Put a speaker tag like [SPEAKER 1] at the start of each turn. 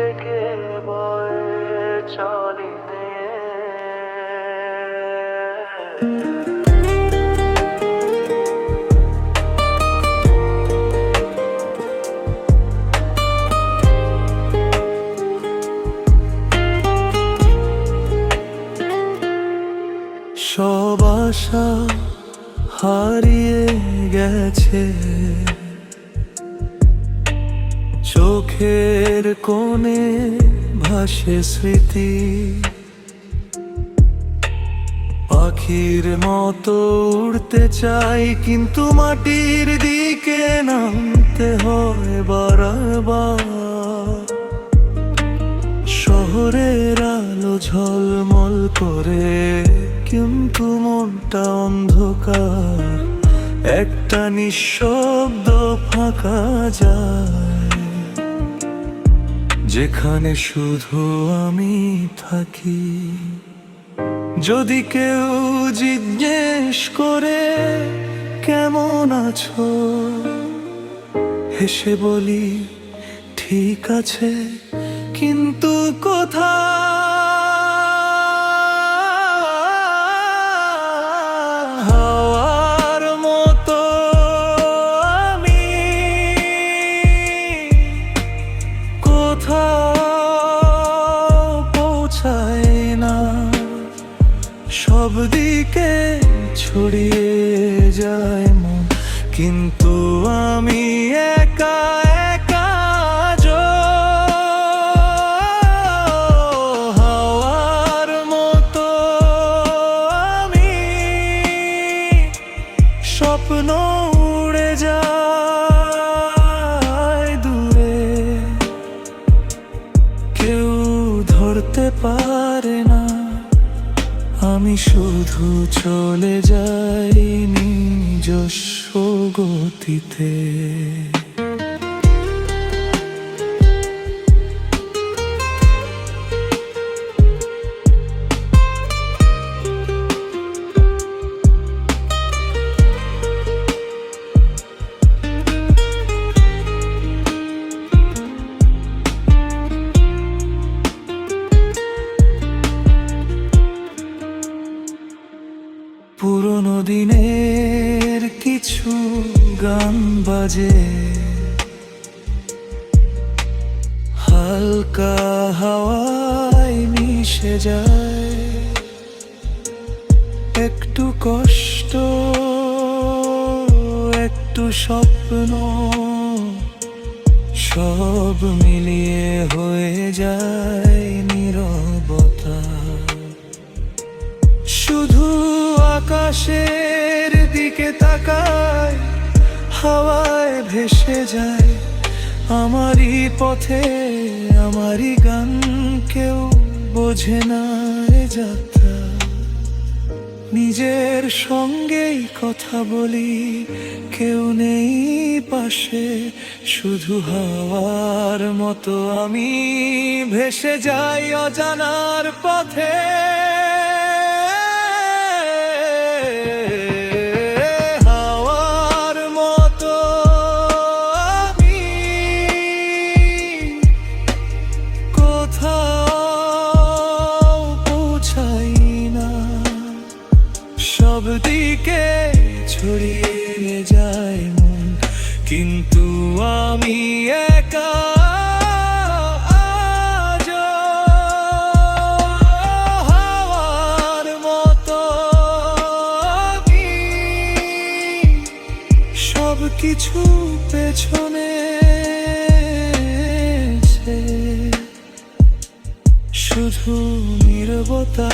[SPEAKER 1] থেকে বয়ে চলিতে সব আশা হারিয়ে গেছে, চোখের কোণে ভাসে স্মৃতি। পাখির মতো উড়তে চাই, কিন্তু মাটির দিকে নামতে হয় বারবার। শহরের আলো ঝলমল করে, কিন্তু মনটা অন্ধকার। একটা নিঃশব্দ ফাঁকা যায়, যেখানে শুধু আমি থাকি। যদি কেউ জিজ্ঞেস করে কেমন আছো, হেসে বলি ঠিক আছে, কিন্তু কোথায় হাওয়ার মতো আমি কোথাও পৌঁছাই না। সব দিকে ছড়িয়ে যায় মন, কিন্তু আমি একা একা। হাওয়ার মতো আমি স্বপ্ন উড়ে যায় দূরে, কেউ ধরতে পারে না। আমি শুধু চলে যাই নিজস্ব গতিতে। পুরোনো দিনের কিছু গান বাজে, হালকা হাওয়ায় মিশে যায়। একটু কষ্ট, একটু স্বপ্ন, সব মিলিয়ে হয়ে যায় নীরবতা। শুধু আকাশের দিকে তাকায়, হাওয়ায় ভেসে যায় আমারই পথে আমারই গান। কেউ বোঝে না এ যাত্রা, নিজের সঙ্গেই কথা বলি, কেউ নেই পাশে। শুধু হাওয়ার মতো আমি ভেসে যাই অজানার পথে। সব দিকে ছড়িয়ে যায় মন, কিন্তু আমি একা আজও। হাওয়ার মতো আমি সব কিছু পেছনে শুধু নীরবতা।